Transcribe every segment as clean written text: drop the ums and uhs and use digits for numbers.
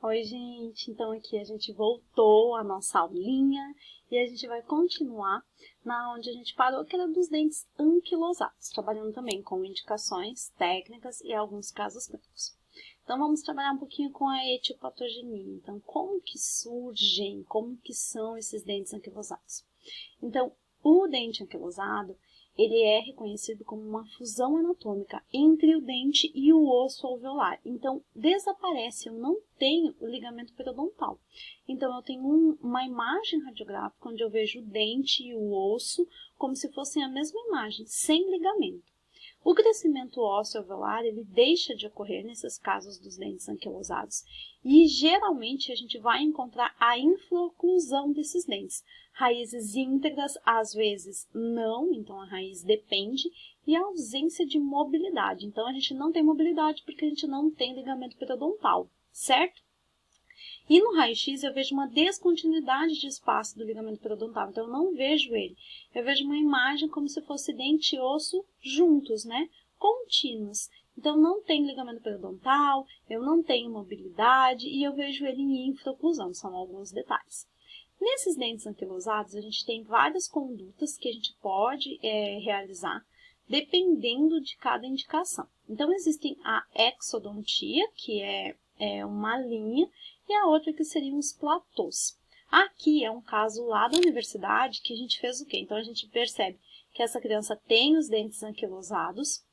Oi, gente! Então aqui a gente voltou à nossa aulinha e a gente vai continuar na onde a gente parou, que era dos dentes anquilosados, trabalhando também com indicações técnicas e alguns casos clínicos. Então vamos trabalhar um pouquinho com a etiopatogenia. Então, como que surgem, como que são esses dentes anquilosados? Então, o dente anquilosado, ele é reconhecido como uma fusão anatômica entre o dente e o osso alveolar. Então, desaparece, eu não tenho o ligamento periodontal. Então, eu tenho uma imagem radiográfica onde eu vejo o dente e o osso como se fossem a mesma imagem, sem ligamento. O crescimento ósseo alveolar, ele deixa de ocorrer nesses casos dos dentes anquilosados e geralmente a gente vai encontrar a infraoclusão desses dentes. Raízes íntegras, às vezes não, então a raiz depende, e a ausência de mobilidade. Então a gente não tem mobilidade porque a gente não tem ligamento periodontal, certo? E no raio-x eu vejo uma descontinuidade de espaço do ligamento periodontal, então eu não vejo ele. Eu vejo uma imagem como se fosse dente e osso juntos, né? Contínuos. Então não tem ligamento periodontal, eu não tenho mobilidade e eu vejo ele em infraoclusão, são alguns detalhes. Nesses dentes anquilosados, a gente tem várias condutas que a gente pode realizar, dependendo de cada indicação. Então, existem a exodontia, que é uma linha, e a outra que seriam os platôs. Aqui é um caso lá da universidade que a gente fez o quê? Então, a gente percebe que essa criança tem os dentes anquilosados,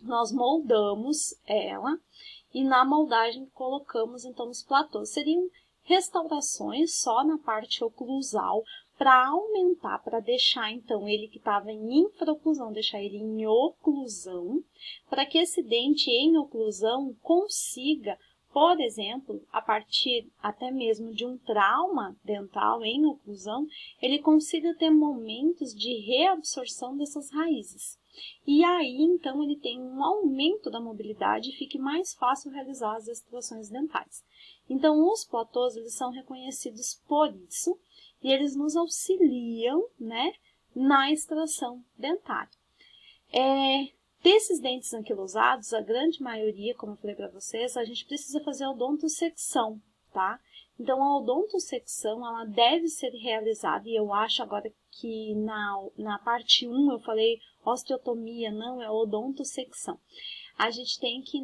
nós moldamos ela e na moldagem colocamos, então, os platôs. Seriam restaurações só na parte oclusal para aumentar, para deixar, então, ele que estava em infraoclusão, deixar ele em oclusão, para que esse dente em oclusão consiga, por exemplo, a partir até mesmo de um trauma dental em oclusão, ele consiga ter momentos de reabsorção dessas raízes. E aí, então, ele tem um aumento da mobilidade e fique mais fácil realizar as extrações dentais. Então, os platôs, eles são reconhecidos por isso e eles nos auxiliam, né, na extração dentária. Desses dentes anquilosados, a grande maioria, como eu falei para vocês, a gente precisa fazer a odontosecção, tá? Então, a odontosecção, ela deve ser realizada, e eu acho agora que na parte 1 eu falei osteotomia, não, é odontosecção. A gente tem que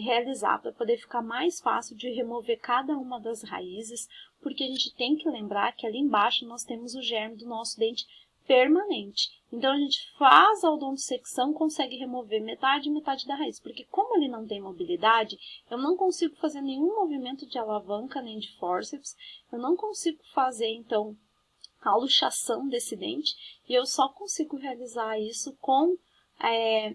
realizar para poder ficar mais fácil de remover cada uma das raízes, porque a gente tem que lembrar que ali embaixo nós temos o germe do nosso dente permanente. Então, a gente faz a odontosecção, consegue remover metade e metade da raiz, porque como ele não tem mobilidade, eu não consigo fazer nenhum movimento de alavanca nem de fórceps, eu não consigo fazer, então, a luxação desse dente, e eu só consigo realizar isso com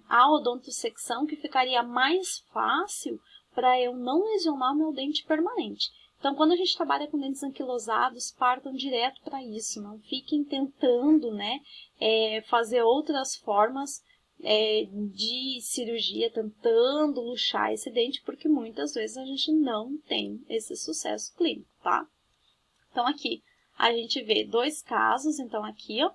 a odontosecção, que ficaria mais fácil para eu não lesionar meu dente permanente. Então, quando a gente trabalha com dentes anquilosados, partam direto para isso, não fiquem tentando fazer outras formas de cirurgia, tentando luxar esse dente, porque muitas vezes a gente não tem esse sucesso clínico, tá? Então, aqui a gente vê dois casos, então aqui, ó,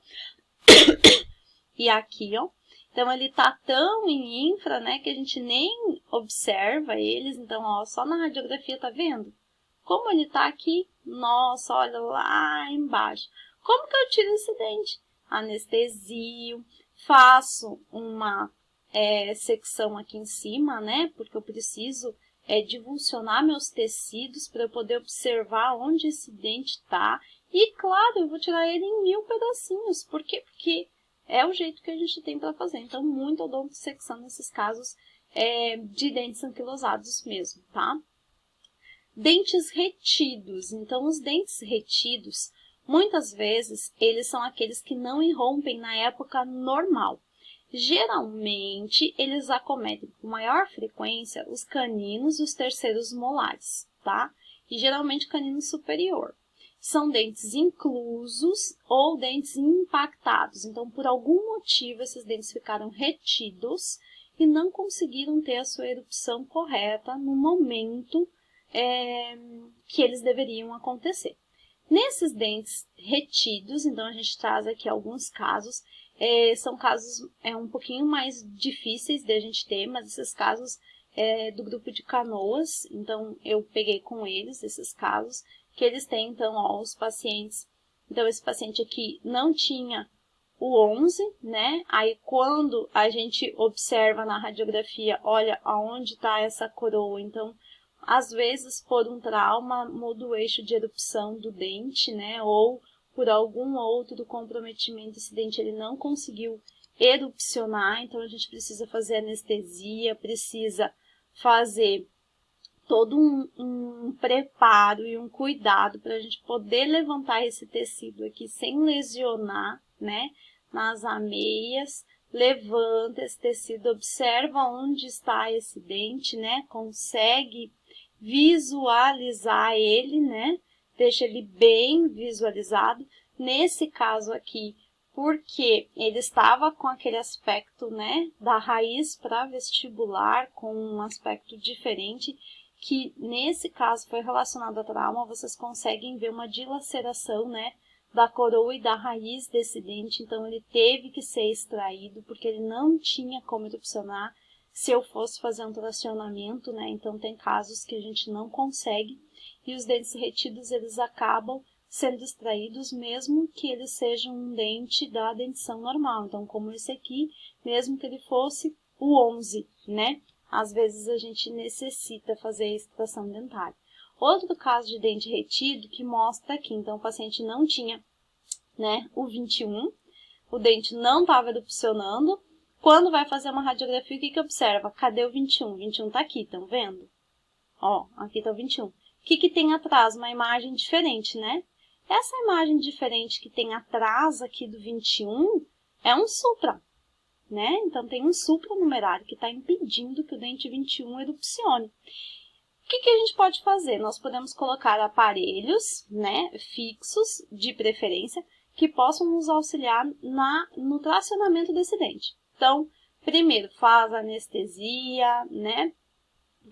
e aqui, ó. Então, ele tá tão em infra, né, que a gente nem observa eles. Então, ó, só na radiografia, tá vendo? Como ele tá aqui, nossa, olha lá embaixo. Como que eu tiro esse dente? Anestesio, faço uma secção aqui em cima, né, porque eu preciso divulsionar meus tecidos para eu poder observar onde esse dente tá. E, claro, eu vou tirar ele em 1000 pedacinhos. Por quê? Porque é o jeito que a gente tem para fazer. Então, muita odontosecção nesses casos de dentes anquilosados mesmo, tá? Dentes retidos. Então, os dentes retidos, muitas vezes, eles são aqueles que não irrompem na época normal. Geralmente, eles acometem com maior frequência os caninos e os terceiros molares, tá? E geralmente canino superior. São dentes inclusos ou dentes impactados. Então, por algum motivo, esses dentes ficaram retidos e não conseguiram ter a sua erupção correta no momento que eles deveriam acontecer. Nesses dentes retidos, então a gente traz aqui alguns casos, são casos um pouquinho mais difíceis de a gente ter, mas esses casos do grupo de Canoas, então eu peguei com eles esses casos, que eles têm, então, ó, os pacientes. Então, esse paciente aqui não tinha o 11, né? Aí, quando a gente observa na radiografia, olha aonde está essa coroa. Então, às vezes, por um trauma, muda o eixo de erupção do dente, né? Ou por algum outro comprometimento, esse dente ele não conseguiu erupcionar, então a gente precisa fazer anestesia, precisa fazer todo um preparo e um cuidado para a gente poder levantar esse tecido aqui sem lesionar, né, nas ameias. Levanta esse tecido, observa onde está esse dente, né, consegue visualizar ele, né, deixa ele bem visualizado. Nesse caso aqui, porque ele estava com aquele aspecto, né, da raiz para vestibular, com um aspecto diferente, que nesse caso foi relacionado a trauma, vocês conseguem ver uma dilaceração, né, da coroa e da raiz desse dente, então ele teve que ser extraído, porque ele não tinha como erupcionar se eu fosse fazer um tracionamento, né, então tem casos que a gente não consegue, e os dentes retidos, eles acabam sendo extraídos, mesmo que eles sejam um dente da dentição normal, então como esse aqui, mesmo que ele fosse o 11, né, às vezes a gente necessita fazer a extração dentária. Outro caso de dente retido que mostra aqui, então o paciente não tinha, né, o 21, o dente não estava erupcionando. Quando vai fazer uma radiografia, o que observa? Cadê o 21? O 21 está aqui, estão vendo? Ó, aqui está o 21. O que tem atrás? Uma imagem diferente, né? Essa imagem diferente que tem atrás aqui do 21 é um supra, né? Então, tem um supranumerário que está impedindo que o dente 21 erupcione. O que a gente pode fazer? Nós podemos colocar aparelhos, né, fixos, de preferência, que possam nos auxiliar no tracionamento desse dente. Então, primeiro, faz a anestesia, né?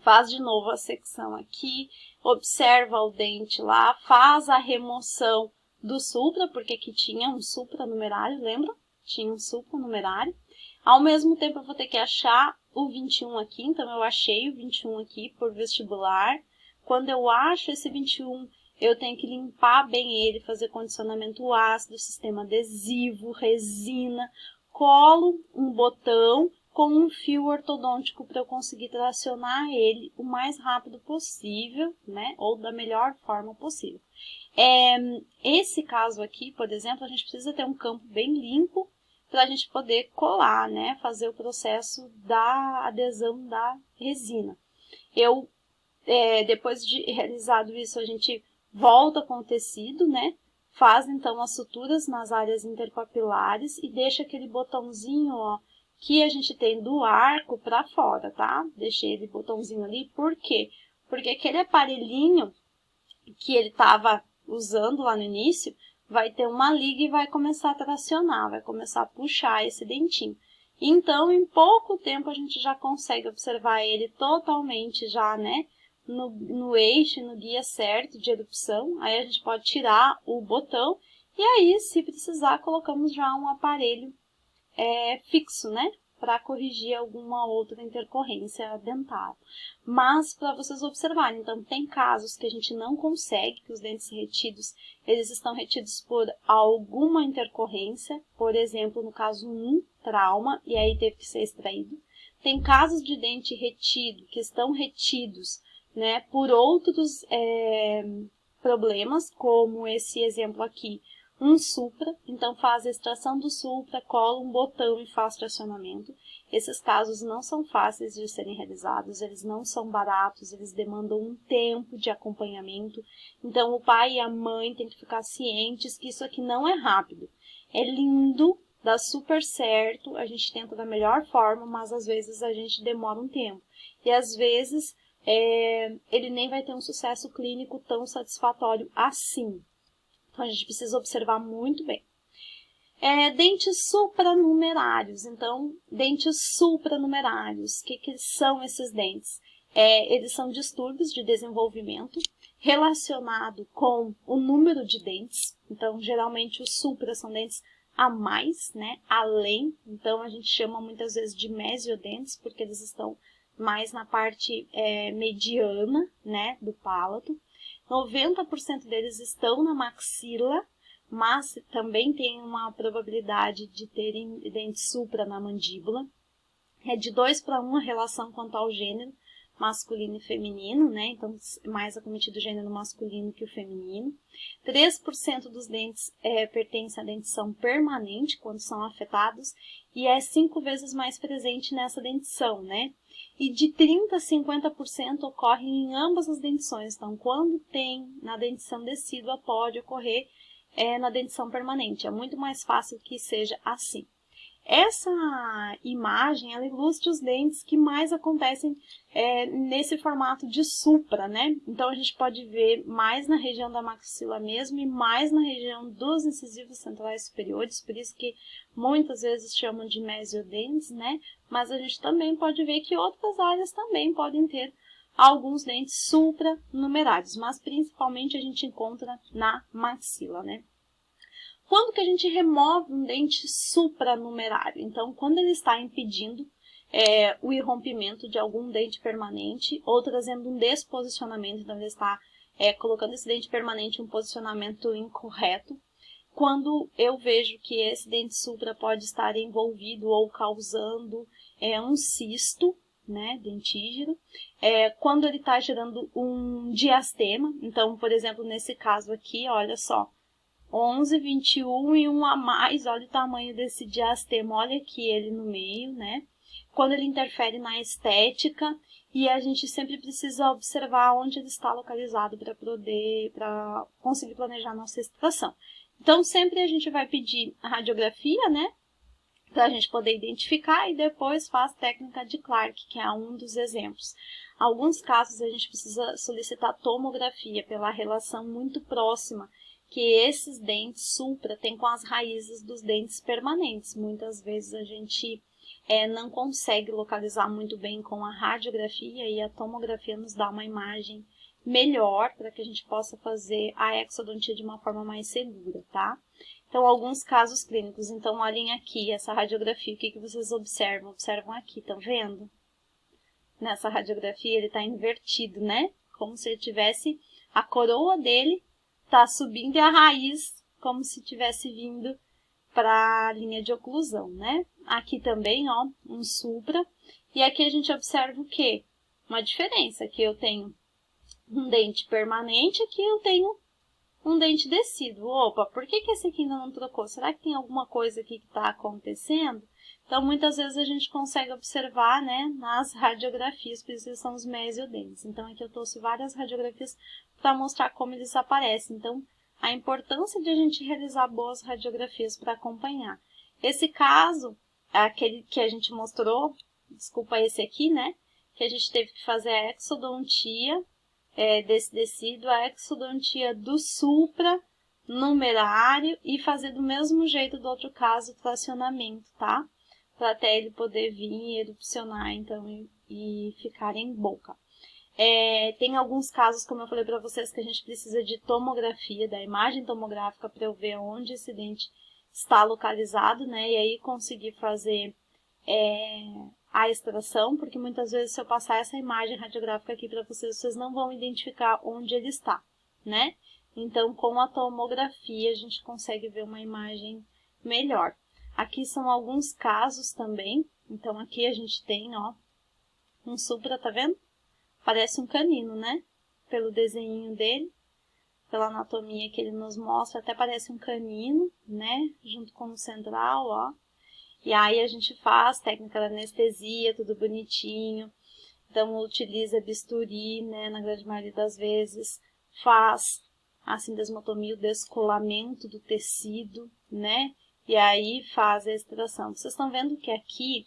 Faz de novo a secção aqui, observa o dente lá, faz a remoção do supra, porque aqui tinha um supranumerário, lembra? Tinha um supranumerário. Ao mesmo tempo, eu vou ter que achar o 21 aqui, então eu achei o 21 aqui por vestibular. Quando eu acho esse 21, eu tenho que limpar bem ele, fazer condicionamento ácido, sistema adesivo, resina, colo um botão com um fio ortodôntico para eu conseguir tracionar ele o mais rápido possível, né? Ou da melhor forma possível. Esse caso aqui, por exemplo, a gente precisa ter um campo bem limpo para a gente poder colar, né? Fazer o processo da adesão da resina. Depois de realizado isso, a gente volta com o tecido, né? Faz então as suturas nas áreas interpapilares e deixa aquele botãozinho, ó, que a gente tem do arco para fora, tá? Deixei ele botãozinho ali, por quê? Porque aquele aparelhinho que ele estava usando lá no início, vai ter uma liga e vai começar a tracionar, vai começar a puxar esse dentinho. Então, em pouco tempo, a gente já consegue observar ele totalmente já, né, no eixo, no guia certo de erupção. Aí a gente pode tirar o botão e aí, se precisar, colocamos já um aparelho fixo, né, para corrigir alguma outra intercorrência dental. Mas, para vocês observarem, então, tem casos que a gente não consegue, que os dentes retidos, eles estão retidos por alguma intercorrência, por exemplo, no caso 1, trauma, e aí teve que ser extraído. Tem casos de dente retido, que estão retidos, né, por outros problemas, como esse exemplo aqui, um supra, então faz a extração do supra, cola um botão e faz tracionamento. Esses casos não são fáceis de serem realizados, eles não são baratos, eles demandam um tempo de acompanhamento. Então, o pai e a mãe têm que ficar cientes que isso aqui não é rápido. É lindo, dá super certo, a gente tenta da melhor forma, mas às vezes a gente demora um tempo. E às vezes ele nem vai ter um sucesso clínico tão satisfatório assim. Então, a gente precisa observar muito bem. Dentes supranumerários. Então, dentes supranumerários. O que são esses dentes? Eles são distúrbios de desenvolvimento relacionado com o número de dentes. Então, geralmente, os supra são dentes a mais, né? Além. Então, a gente chama muitas vezes de mesiodentes, porque eles estão mais na parte mediana, né, do palato. 90% deles estão na maxila, mas também tem uma probabilidade de terem dente supra na mandíbula. É de 2:1 a relação quanto ao gênero, masculino e feminino, né? Então, mais acometido o gênero masculino que o feminino. 3% dos dentes pertencem à dentição permanente, quando são afetados, e é 5 vezes mais presente nessa dentição, né? E de 30% a 50% ocorre em ambas as dentições. Então, quando tem na dentição decídua, pode ocorrer na dentição permanente. É muito mais fácil que seja assim. Essa imagem, ela ilustra os dentes que mais acontecem nesse formato de supra, né? Então, a gente pode ver mais na região da maxila mesmo e mais na região dos incisivos centrais superiores, por isso que muitas vezes chamam de mesiodentes, né? Mas a gente também pode ver que outras áreas também podem ter alguns dentes supranumerários, mas principalmente a gente encontra na maxila, né? Quando que a gente remove um dente supranumerário? Então, quando ele está impedindo o irrompimento de algum dente permanente ou trazendo um desposicionamento, então ele está colocando esse dente permanente em um posicionamento incorreto. Quando eu vejo que esse dente supra pode estar envolvido ou causando um cisto, né, dentígeno, quando ele está gerando um diastema, então, por exemplo, nesse caso aqui, olha só, 11, 21 e 1 a mais, olha o tamanho desse diastema, olha aqui ele no meio, né? Quando ele interfere na estética, e a gente sempre precisa observar onde ele está localizado para conseguir planejar nossa extração. Então, sempre a gente vai pedir a radiografia, né? Para a gente poder identificar e depois faz técnica de Clark, que é um dos exemplos. Alguns casos a gente precisa solicitar tomografia pela relação muito próxima que esses dentes supra têm com as raízes dos dentes permanentes. Muitas vezes a gente não consegue localizar muito bem com a radiografia e a tomografia nos dá uma imagem melhor para que a gente possa fazer a exodontia de uma forma mais segura, tá? Então, alguns casos clínicos. Então, olhem aqui essa radiografia. O que vocês observam? Observam aqui, estão vendo? Nessa radiografia ele está invertido, né? Como se ele tivesse a coroa dele está subindo e a raiz como se tivesse vindo para a linha de oclusão, né? Aqui também, ó, um supra. E aqui a gente observa o quê? Uma diferença. Aqui eu tenho um dente permanente, aqui eu tenho um dente decíduo. Opa, por que esse aqui ainda não trocou? Será que tem alguma coisa aqui que está acontecendo? Então, muitas vezes a gente consegue observar, né, nas radiografias, por isso são os mesiodentes. Então, aqui eu trouxe várias radiografias para mostrar como eles aparecem. Então, a importância de a gente realizar boas radiografias para acompanhar. Esse caso, aquele que a gente mostrou, desculpa esse aqui, né, que a gente teve que fazer a exodontia desse decíduo, a exodontia do supranumerário e fazer do mesmo jeito do outro caso, o tracionamento, tá? Para até ele poder vir e erupcionar, então, e ficar em boca. Tem alguns casos, como eu falei para vocês, que a gente precisa de tomografia, da imagem tomográfica, para eu ver onde esse dente está localizado, né? E aí conseguir fazer a extração, porque muitas vezes se eu passar essa imagem radiográfica aqui para vocês, vocês não vão identificar onde ele está, né? Então, com a tomografia, a gente consegue ver uma imagem melhor. Aqui são alguns casos também. Então, aqui a gente tem, ó, um supra, tá vendo? Parece um canino, né? Pelo desenho dele, pela anatomia que ele nos mostra, até parece um canino, né? Junto com o central, ó. E aí a gente faz técnica da anestesia, tudo bonitinho. Então, utiliza bisturi, né? Na grande maioria das vezes. Faz a sindesmotomia, o descolamento do tecido, né? E aí faz a extração. Vocês estão vendo que aqui,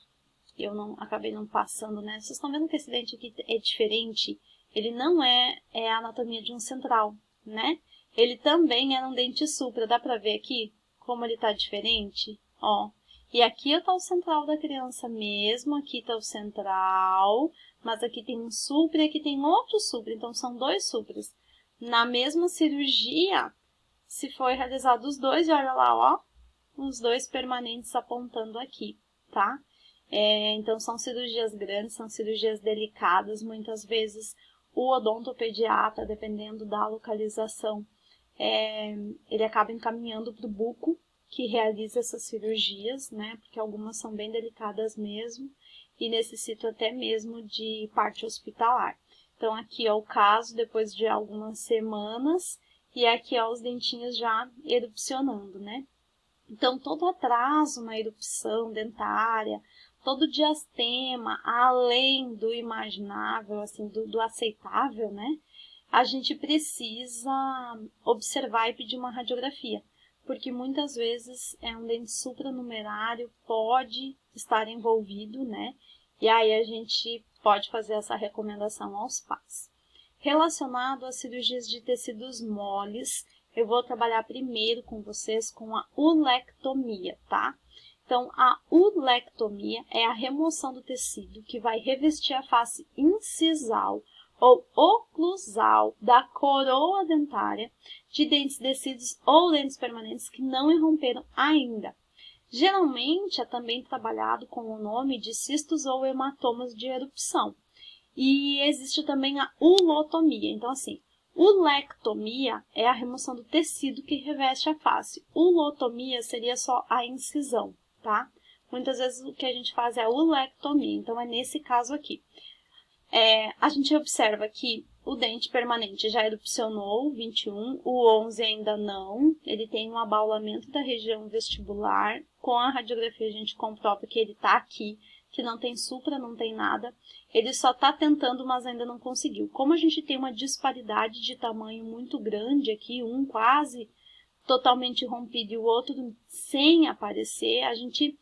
eu acabei não passando, né? Vocês estão vendo que esse dente aqui é diferente? Ele não é a anatomia de um central, né? Ele também é um dente supra. Dá pra ver aqui como ele tá diferente? Ó. E aqui está o central da criança mesmo, aqui está o central, mas aqui tem um supra e aqui tem outro supra, então são dois supras. Na mesma cirurgia, se foi realizado os dois, e olha lá, ó, os dois permanentes apontando aqui, tá? Então, são cirurgias grandes, são cirurgias delicadas. Muitas vezes, o odontopediatra, dependendo da localização, ele acaba encaminhando para o buco, que realiza essas cirurgias, né? Porque algumas são bem delicadas mesmo e necessitam até mesmo de parte hospitalar. Então, aqui é o caso depois de algumas semanas e aqui ó, os dentinhos já erupcionando, né? Então, todo atraso na erupção dentária, todo diastema, além do imaginável, assim, do aceitável, né? A gente precisa observar e pedir uma radiografia, porque muitas vezes um dente supranumerário pode estar envolvido, né? E aí a gente pode fazer essa recomendação aos pais. Relacionado às cirurgias de tecidos moles, eu vou trabalhar primeiro com vocês com a ulectomia, tá? Então, a ulectomia é a remoção do tecido que vai revestir a face incisal ou oclusal da coroa dentária de dentes descidos ou dentes permanentes que não irromperam ainda. Geralmente é também trabalhado com o nome de cistos ou hematomas de erupção. E existe também a ulotomia. Então, assim, ulectomia é a remoção do tecido que reveste a face. Ulotomia seria só a incisão, tá? Muitas vezes o que a gente faz é a ulectomia, então é nesse caso aqui. A gente observa que o dente permanente já erupcionou, 21, o 11 ainda não, ele tem um abaulamento da região vestibular, com a radiografia a gente comprova que ele está aqui, que não tem supra, não tem nada, ele só está tentando, mas ainda não conseguiu. Como a gente tem uma disparidade de tamanho muito grande aqui, um quase totalmente rompido e o outro sem aparecer, a gente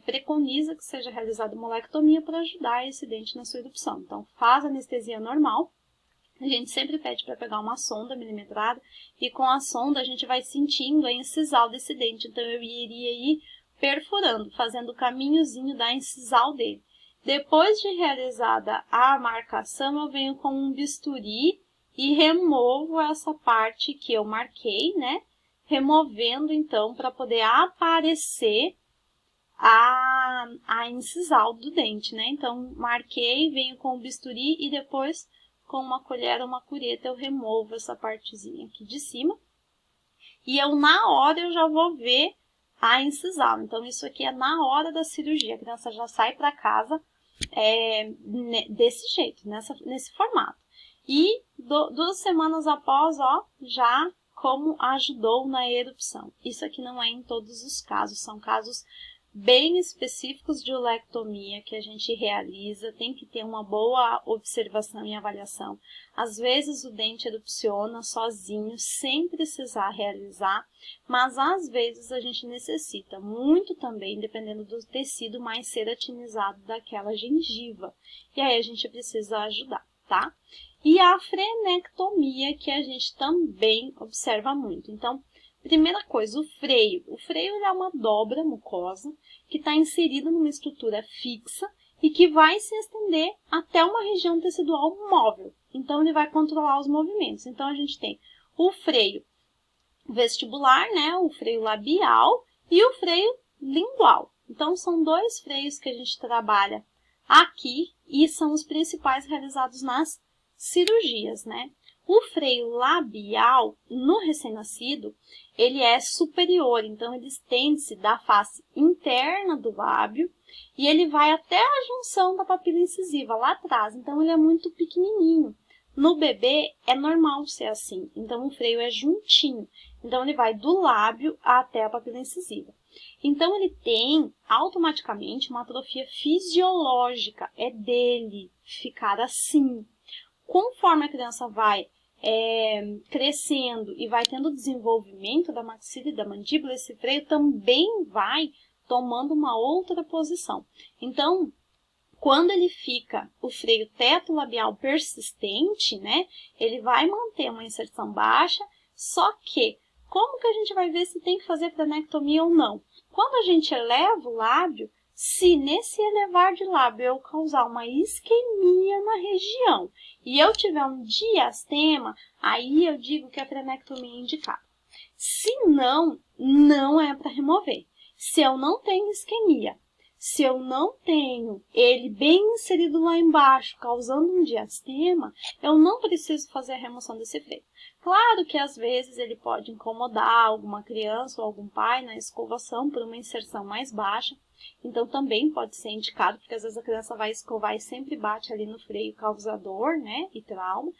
preconiza que seja realizada uma olectomia para ajudar esse dente na sua erupção. Então, faz anestesia normal. A gente sempre pede para pegar uma sonda milimetrada e com a sonda a gente vai sentindo a incisal desse dente. Então, eu iria ir perfurando, fazendo o caminhozinho da incisal dele. Depois de realizada a marcação, eu venho com um bisturi e removo essa parte que eu marquei, né? Removendo, então, para poder aparecer a incisal do dente, né? Então, marquei, venho com o bisturi e depois, com uma colher ou uma cureta, eu removo essa partezinha aqui de cima. E na hora, eu já vou ver a incisal. Então, isso aqui é na hora da cirurgia. A criança já sai para casa desse jeito, nesse formato. E 2 semanas após, ó, já como ajudou na erupção. Isso aqui não é em todos os casos, são casos bem específicos de ulectomia que a gente realiza, tem que ter uma boa observação e avaliação. Às vezes o dente erupciona sozinho, sem precisar realizar, mas às vezes a gente necessita muito também, dependendo do tecido mais ceratinizado daquela gengiva. E aí a gente precisa ajudar, tá? E a frenectomia, que a gente também observa muito. Então, primeira coisa, o freio. O freio é uma dobra mucosa que está inserida numa estrutura fixa e que vai se estender até uma região tecidual móvel. Então, ele vai controlar os movimentos. Então, a gente tem o freio vestibular, né, o freio labial e o freio lingual. Então, são 2 freios que a gente trabalha aqui e são os principais realizados nas cirurgias, né? O freio labial, no recém-nascido, ele é superior, então ele estende-se da face interna do lábio e ele vai até a junção da papila incisiva, lá atrás, então ele é muito pequenininho. No bebê é normal ser assim, então o freio é juntinho, então ele vai do lábio até a papila incisiva. Então ele tem automaticamente uma atrofia fisiológica, é dele ficar assim. Conforme a criança vai crescendo e vai tendo desenvolvimento da maxila e da mandíbula, esse freio também vai tomando uma outra posição. Então, quando ele fica o freio teto-labial persistente, né, ele vai manter uma inserção baixa, só que, como que a gente vai ver se tem que fazer frenectomia ou não? Quando a gente eleva o lábio, se nesse elevar de lábio eu causar uma isquemia na região e eu tiver um diastema, aí eu digo que a frenectomia é indicada. Se não, não é para remover. Se eu não tenho isquemia, Se eu não tenho ele bem inserido lá embaixo, causando um diastema, eu não preciso fazer a remoção desse freio. Claro que às vezes ele pode incomodar alguma criança ou algum pai na escovação por uma inserção mais baixa, então também pode ser indicado, porque às vezes a criança vai escovar e sempre bate ali no freio causador, né, e trauma.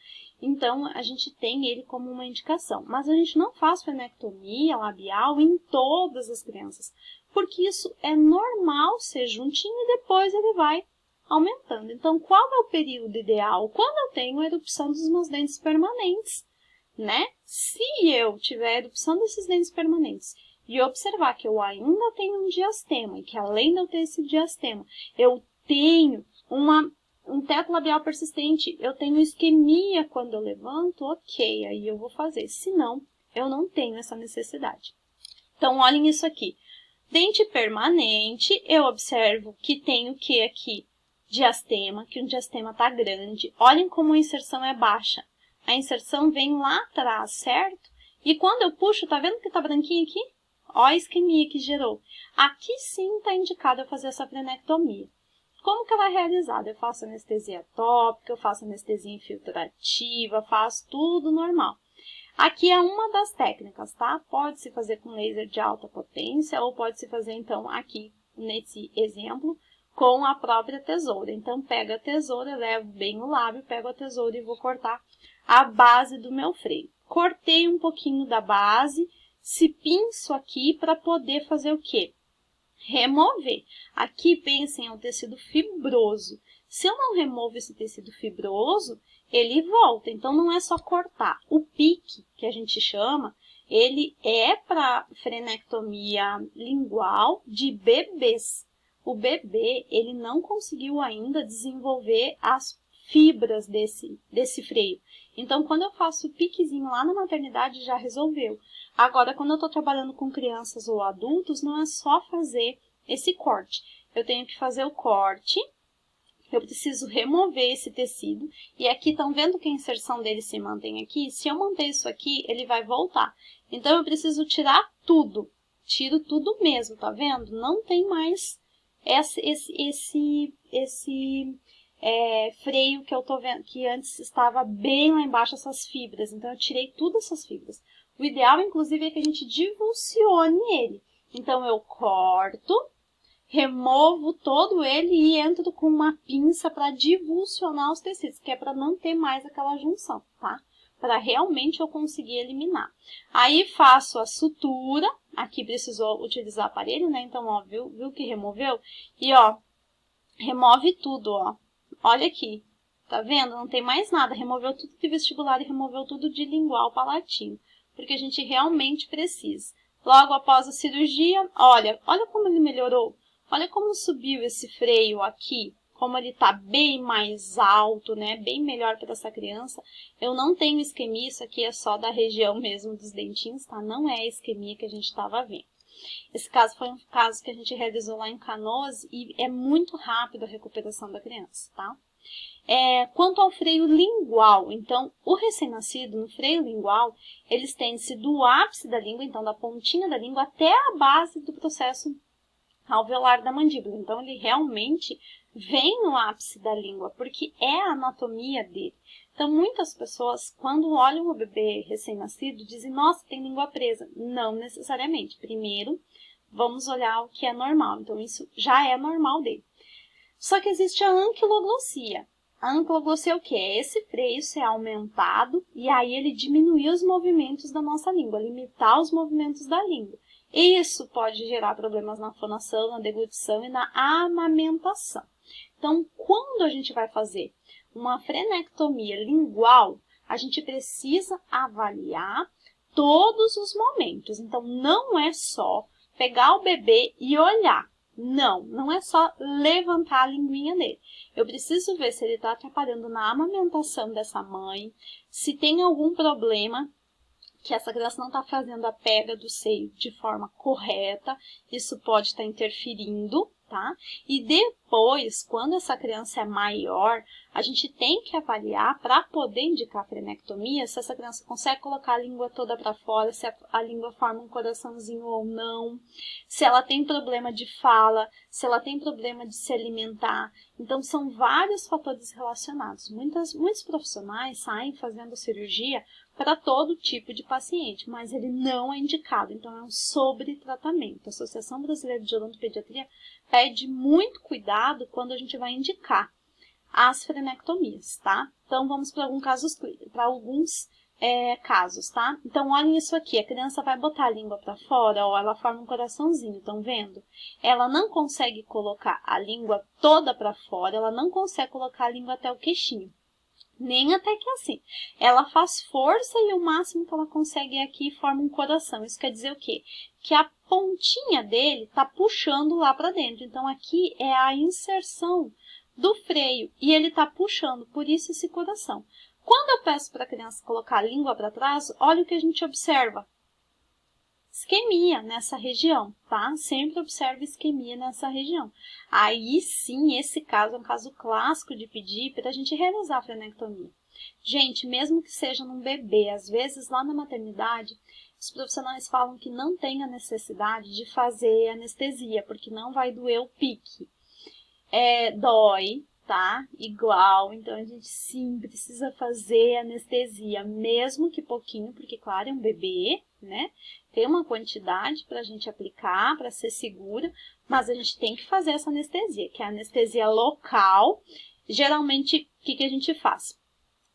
Então a gente tem ele como uma indicação. Mas a gente não faz frenectomia labial em todas as crianças, porque isso é normal ser juntinho e depois ele vai aumentando. Então, qual é o período ideal? Quando eu tenho a erupção dos meus dentes permanentes, né? Se eu tiver a erupção desses dentes permanentes e observar que eu ainda tenho um diastema e que além de eu ter esse diastema, eu tenho um teto labial persistente, eu tenho isquemia quando eu levanto, ok, aí eu vou fazer. Se não, eu não tenho essa necessidade. Então, olhem isso aqui. Dente permanente, eu observo que tem o que aqui? Diastema, que o diastema está grande. Olhem como a inserção é baixa. A inserção vem lá atrás, certo? E quando eu puxo, tá vendo que está branquinho aqui? Olha a isquemia que gerou. Aqui sim está indicado eu fazer essa frenectomia. Como que ela é realizada? Eu faço anestesia tópica, eu faço anestesia infiltrativa, faço tudo normal. Aqui é uma das técnicas, tá? Pode-se fazer com laser de alta potência ou pode-se fazer, então, aqui, nesse exemplo, com a própria tesoura. Então, pego a tesoura, levo bem o lábio, pego a tesoura e vou cortar a base do meu freio. Cortei um pouquinho da base, se pinço aqui para poder fazer o quê? Remover. Aqui, pensem, é um tecido fibroso. Se eu não removo esse tecido fibroso, ele volta. Então, não é só cortar. O pique, que a gente chama, ele é para frenectomia lingual de bebês. O bebê, ele não conseguiu ainda desenvolver as fibras desse freio. Então, quando eu faço o piquezinho lá na maternidade, já resolveu. Agora, quando eu estou trabalhando com crianças ou adultos, não é só fazer esse corte. Eu tenho que fazer o corte, eu preciso remover esse tecido. E aqui, estão vendo que a inserção dele se mantém aqui? Se eu manter isso aqui, ele vai voltar. Então, eu preciso tirar tudo. Tiro tudo mesmo, tá vendo? Não tem mais esse freio que eu tô vendo, que antes estava bem lá embaixo, essas fibras. Então, eu tirei todas essas fibras. O ideal, inclusive, é que a gente divulsione ele. Então, eu corto, removo todo ele e entro com uma pinça para divulsionar os tecidos, que é para não ter mais aquela junção, tá? Para realmente eu conseguir eliminar. Aí, faço a sutura. Aqui precisou utilizar aparelho, né? Então, ó, viu que removeu? E, ó, remove tudo, ó. Olha aqui. Tá vendo? Não tem mais nada. Removeu tudo de vestibular e removeu tudo de lingual palatino. Porque a gente realmente precisa. Logo após a cirurgia, olha como ele melhorou. Olha como subiu esse freio aqui. Como ele tá bem mais alto, né? Bem melhor para essa criança. Eu não tenho isquemia, isso aqui é só da região mesmo dos dentinhos, tá? Não é a isquemia que a gente estava vendo. Esse caso foi um caso que a gente realizou lá em Canoas e é muito rápido a recuperação da criança, tá? Quanto ao freio lingual, então, o recém-nascido, no freio lingual, ele estende-se do ápice da língua, então, da pontinha da língua até a base do processo alveolar da mandíbula. Então, ele realmente vem no ápice da língua, porque é a anatomia dele. Então, muitas pessoas, quando olham o bebê recém-nascido, dizem, nossa, tem língua presa. Não necessariamente. Primeiro, vamos olhar o que é normal. Então, isso já é normal dele. Só que existe a anquiloglossia. A anquiloglossia é o quê? É esse freio ser aumentado e aí ele diminuir os movimentos da nossa língua, limitar os movimentos da língua. Isso pode gerar problemas na fonação, na deglutição e na amamentação. Então, quando a gente vai fazer uma frenectomia lingual, a gente precisa avaliar todos os momentos. Então, não é só pegar o bebê e olhar. Não é só levantar a linguinha dele. Eu preciso ver se ele está atrapalhando na amamentação dessa mãe, se tem algum problema que essa criança não está fazendo a pega do seio de forma correta, isso pode estar interferindo, tá? E depois, quando essa criança é maior, a gente tem que avaliar para poder indicar a frenectomia se essa criança consegue colocar a língua toda para fora, se a língua forma um coraçãozinho ou não, se ela tem problema de fala, se ela tem problema de se alimentar. Então, são vários fatores relacionados. Muitos profissionais saem fazendo cirurgia para todo tipo de paciente, mas ele não é indicado, então é um sobretratamento. A Associação Brasileira de Odontopediatria pede muito cuidado quando a gente vai indicar as frenectomias, tá? Então, vamos para alguns casos, tá? Então, olhem isso aqui, a criança vai botar a língua para fora, ó, ela forma um coraçãozinho, estão vendo? Ela não consegue colocar a língua toda para fora, ela não consegue colocar a língua até o queixinho. Nem até que assim. Ela faz força e o máximo que ela consegue é aqui e forma um coração. Isso quer dizer o quê? Que a pontinha dele está puxando lá para dentro. Então, aqui é a inserção do freio e ele está puxando, por isso esse coração. Quando eu peço para a criança colocar a língua para trás, olha o que a gente observa. Isquemia nessa região, tá? Sempre observe isquemia nessa região. Aí sim, esse caso é um caso clássico de pedir para a gente realizar a frenectomia. Gente, mesmo que seja num bebê, às vezes lá na maternidade, os profissionais falam que não tem a necessidade de fazer anestesia, porque não vai doer o pique. Dói, tá? Igual, então a gente sim precisa fazer anestesia, mesmo que pouquinho, porque claro, é um bebê, né? Tem uma quantidade para a gente aplicar, para ser segura, mas a gente tem que fazer essa anestesia, que é a anestesia local. Geralmente, o que a gente faz?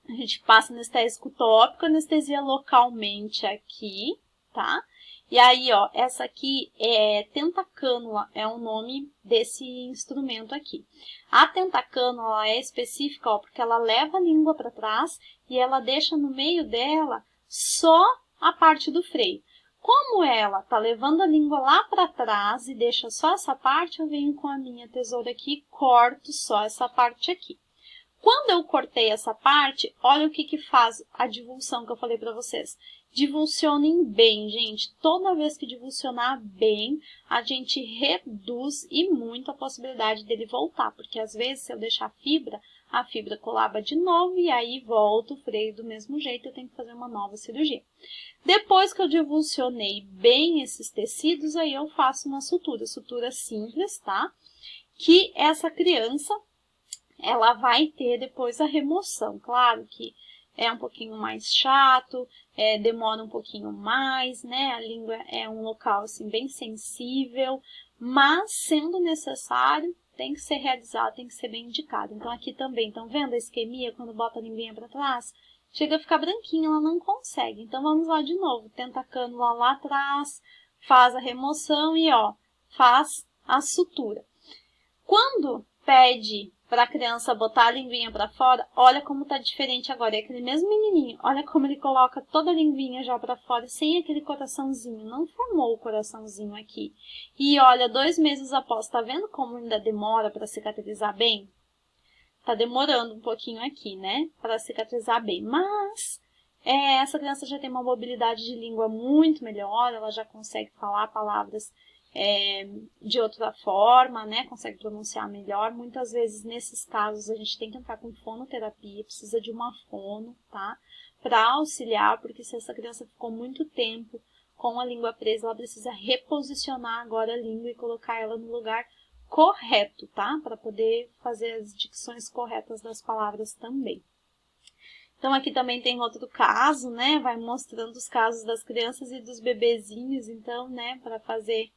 A gente passa anestésico tópico, anestesia localmente aqui, tá? E aí, ó, essa aqui é tentacânula, é o nome desse instrumento aqui. A tentacânula é específica, ó, porque ela leva a língua para trás e ela deixa no meio dela só a parte do freio. Como ela tá levando a língua lá para trás e deixa só essa parte, eu venho com a minha tesoura aqui e corto só essa parte aqui. Quando eu cortei essa parte, olha o que faz a divulsão que eu falei para vocês. Divulsionem bem, gente. Toda vez que divulsionar bem, a gente reduz e muito a possibilidade dele voltar. Porque às vezes, se eu deixar a fibra colaba de novo e aí volta o freio do mesmo jeito, eu tenho que fazer uma nova cirurgia. Depois que eu divulsionei bem esses tecidos, aí eu faço uma sutura simples, tá? Que essa criança, ela vai ter depois a remoção. Claro que é um pouquinho mais chato, demora um pouquinho mais, né? A língua é um local assim, bem sensível, mas sendo necessário, tem que ser realizado, tem que ser bem indicado. Então, aqui também, estão vendo a isquemia, quando bota a linguinha para trás? Chega a ficar branquinha, ela não consegue. Então, vamos lá de novo. Tenta a cânula lá atrás, faz a remoção e, ó, faz a sutura. Quando pede para a criança botar a linguinha para fora, olha como tá diferente agora. É aquele mesmo menininho, olha como ele coloca toda a linguinha já para fora, sem aquele coraçãozinho. Não formou o coraçãozinho aqui. E olha, 2 meses após, tá vendo como ainda demora para cicatrizar bem? Tá demorando um pouquinho aqui, né? Para cicatrizar bem. Mas essa criança já tem uma mobilidade de língua muito melhor, ela já consegue falar palavras de outra forma, né? Consegue pronunciar melhor. Muitas vezes, nesses casos, a gente tem que entrar com fonoterapia, precisa de uma fono, tá? Para auxiliar, porque se essa criança ficou muito tempo com a língua presa, ela precisa reposicionar agora a língua e colocar ela no lugar correto, tá? Para poder fazer as dicções corretas das palavras também. Então, aqui também tem outro caso, né? Vai mostrando os casos das crianças e dos bebezinhos, então, né? Para fazer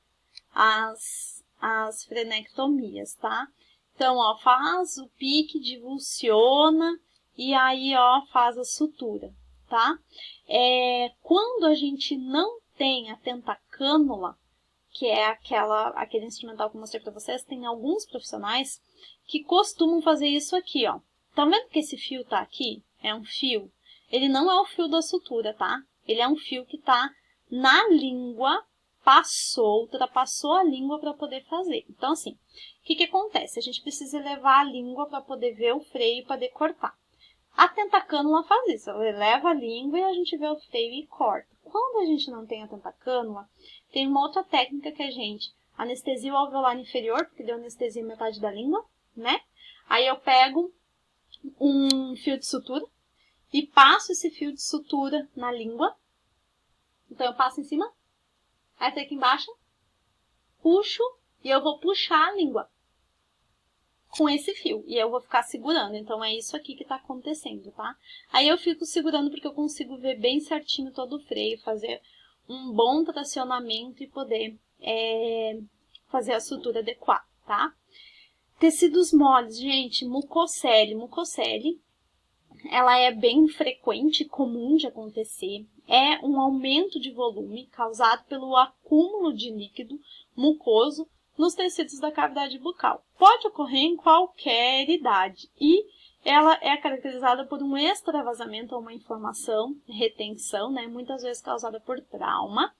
as frenectomias, tá? Então, ó, faz o pique, divulsiona e aí, ó, faz a sutura, tá? Quando a gente não tem a tentacânula, que é aquele instrumental que eu mostrei para vocês, tem alguns profissionais que costumam fazer isso aqui, ó. Tá vendo que esse fio tá aqui? É um fio. Ele não é o fio da sutura, tá? Ele é um fio que tá na língua, ultrapassou a língua para poder fazer. Então, assim, o que acontece? A gente precisa levar a língua para poder ver o freio e poder cortar. A tentacânula faz isso, ela eleva a língua e a gente vê o freio e corta. Quando a gente não tem a tentacânula, tem uma outra técnica que a gente anestesia o alveolar inferior, porque deu anestesia metade da língua, né? Aí eu pego um fio de sutura e passo esse fio de sutura na língua. Então eu passo em cima, aí até aqui embaixo, puxo e eu vou puxar a língua com esse fio. E eu vou ficar segurando. Então é isso aqui que tá acontecendo, tá? Aí eu fico segurando porque eu consigo ver bem certinho todo o freio, fazer um bom tracionamento e poder fazer a sutura adequada, tá? Tecidos moles, gente, mucocele. Mucocele, ela é bem frequente, comum de acontecer. É um aumento de volume causado pelo acúmulo de líquido mucoso nos tecidos da cavidade bucal. Pode ocorrer em qualquer idade e ela é caracterizada por um extravasamento ou uma inflamação, retenção, né, muitas vezes causada por trauma,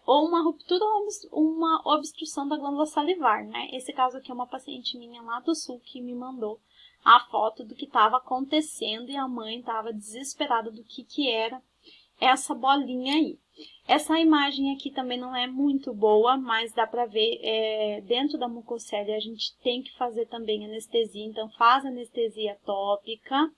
ou uma ruptura ou uma obstrução da glândula salivar, né? Esse caso aqui é uma paciente minha lá do sul que me mandou a foto do que estava acontecendo e a mãe estava desesperada do que era essa bolinha aí. Essa imagem aqui também não é muito boa, mas dá para ver dentro da mucocele a gente tem que fazer também anestesia, então faz anestesia tópica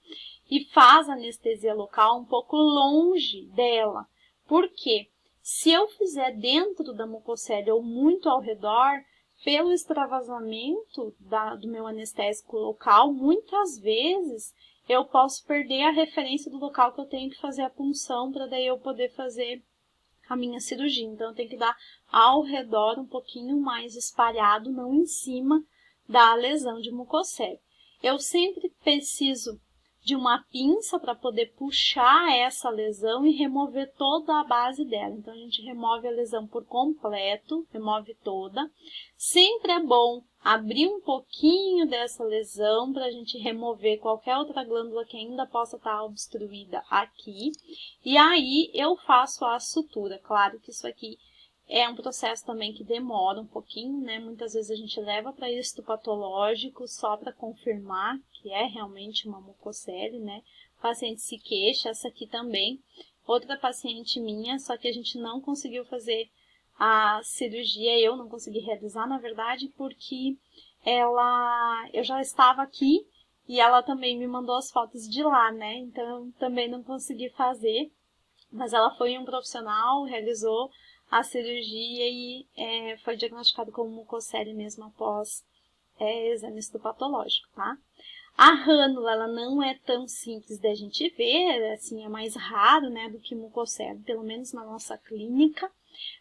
e faz anestesia local um pouco longe dela. Por quê? Se eu fizer dentro da mucocele ou muito ao redor, pelo extravasamento do meu anestésico local, muitas vezes eu posso perder a referência do local que eu tenho que fazer a punção para daí eu poder fazer a minha cirurgia. Então, eu tenho que dar ao redor um pouquinho mais espalhado, não em cima da lesão de mucocele. Eu sempre preciso de uma pinça para poder puxar essa lesão e remover toda a base dela. Então, a gente remove a lesão por completo, remove toda. Sempre é bom abrir um pouquinho dessa lesão para a gente remover qualquer outra glândula que ainda possa estar obstruída aqui. E aí, eu faço a sutura. Claro que isso aqui é um processo também que demora um pouquinho, né? Muitas vezes a gente leva para histopatológico só para confirmar que é realmente uma mucocele, né? O paciente se queixa, essa aqui também. Outra paciente minha, só que a gente não conseguiu fazer a cirurgia, eu não consegui realizar, na verdade, porque eu já estava aqui e ela também me mandou as fotos de lá, né? Então, eu também não consegui fazer, mas ela foi um profissional, realizou a cirurgia e foi diagnosticado como mucocele mesmo após exame histopatológico, tá? A rânula, ela não é tão simples da gente ver, assim, é mais raro, né, do que mucocele, pelo menos na nossa clínica,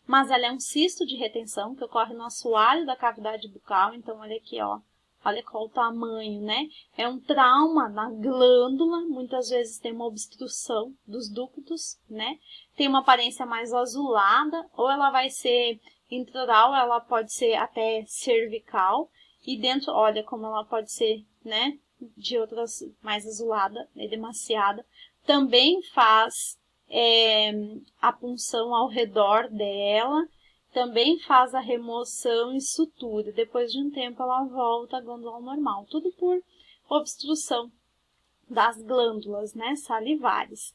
mas ela é um cisto de retenção que ocorre no assoalho da cavidade bucal, então olha aqui, ó, olha qual o tamanho, né? É um trauma na glândula, muitas vezes tem uma obstrução dos ductos, né? Tem uma aparência mais azulada, ou ela vai ser intraoral, ela pode ser até cervical, e dentro, olha como ela pode ser, né, de outras mais azulada, edemaciada. Também faz a punção ao redor dela, também faz a remoção e sutura. Depois de um tempo ela volta à glândula normal, tudo por obstrução das glândulas, né, salivares.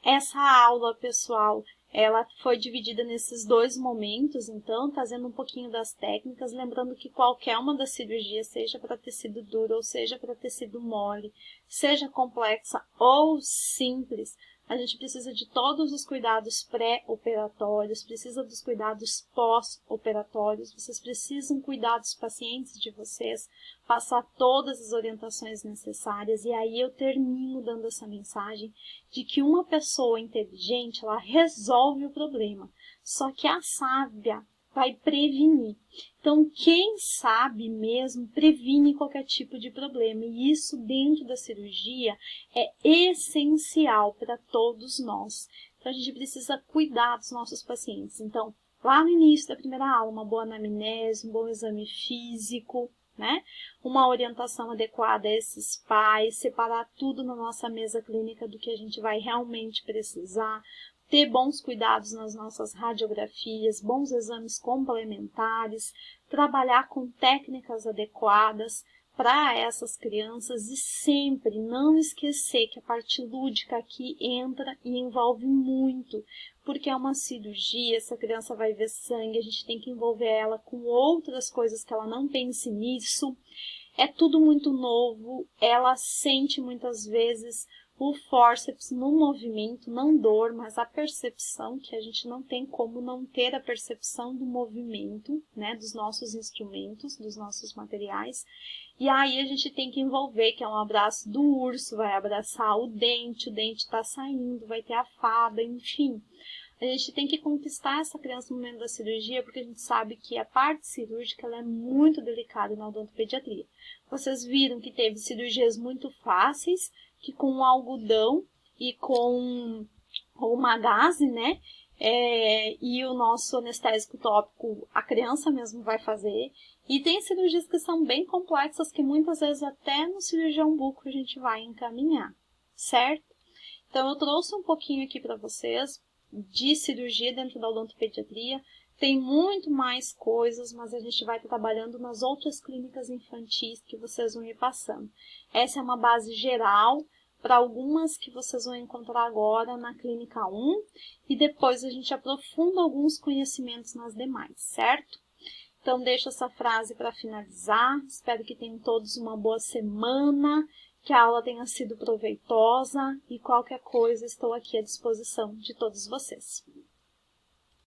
Essa aula, pessoal, ela foi dividida nesses dois momentos, então, trazendo um pouquinho das técnicas, lembrando que qualquer uma das cirurgias, seja para tecido duro ou seja para tecido mole, seja complexa ou simples, a gente precisa de todos os cuidados pré-operatórios, precisa dos cuidados pós-operatórios, vocês precisam cuidar dos pacientes de vocês, passar todas as orientações necessárias, e aí eu termino dando essa mensagem de que uma pessoa inteligente, ela resolve o problema, só que a sábia vai prevenir. Então, quem sabe mesmo previne qualquer tipo de problema, e isso dentro da cirurgia é essencial para todos nós. Então, a gente precisa cuidar dos nossos pacientes. Então, lá no início da primeira aula, uma boa anamnese, um bom exame físico, né? Uma orientação adequada a esses pais, separar tudo na nossa mesa clínica do que a gente vai realmente precisar, ter bons cuidados nas nossas radiografias, bons exames complementares, trabalhar com técnicas adequadas, para essas crianças e sempre não esquecer que a parte lúdica aqui entra e envolve muito, porque é uma cirurgia, essa criança vai ver sangue, a gente tem que envolver ela com outras coisas que ela não pense nisso. É tudo muito novo, ela sente muitas vezes o fórceps no movimento, não dor, mas a percepção, que a gente não tem como não ter a percepção do movimento, né, dos nossos instrumentos, dos nossos materiais. E aí a gente tem que envolver, que é um abraço do urso, vai abraçar o dente está saindo, vai ter a fada, enfim. A gente tem que conquistar essa criança no momento da cirurgia, porque a gente sabe que a parte cirúrgica ela é muito delicada na odontopediatria. Vocês viram que teve cirurgias muito fáceis, que com um algodão e com uma gaze, né? E o nosso anestésico tópico, a criança mesmo vai fazer. E tem cirurgias que são bem complexas, que muitas vezes até no cirurgião buco a gente vai encaminhar, certo? Então, eu trouxe um pouquinho aqui para vocês de cirurgia dentro da odontopediatria. Tem muito mais coisas, mas a gente vai estar trabalhando nas outras clínicas infantis que vocês vão ir passando. Essa é uma base geral para algumas que vocês vão encontrar agora na clínica 1 e depois a gente aprofunda alguns conhecimentos nas demais, certo? Então, deixo essa frase para finalizar. Espero que tenham todos uma boa semana, que a aula tenha sido proveitosa e qualquer coisa estou aqui à disposição de todos vocês.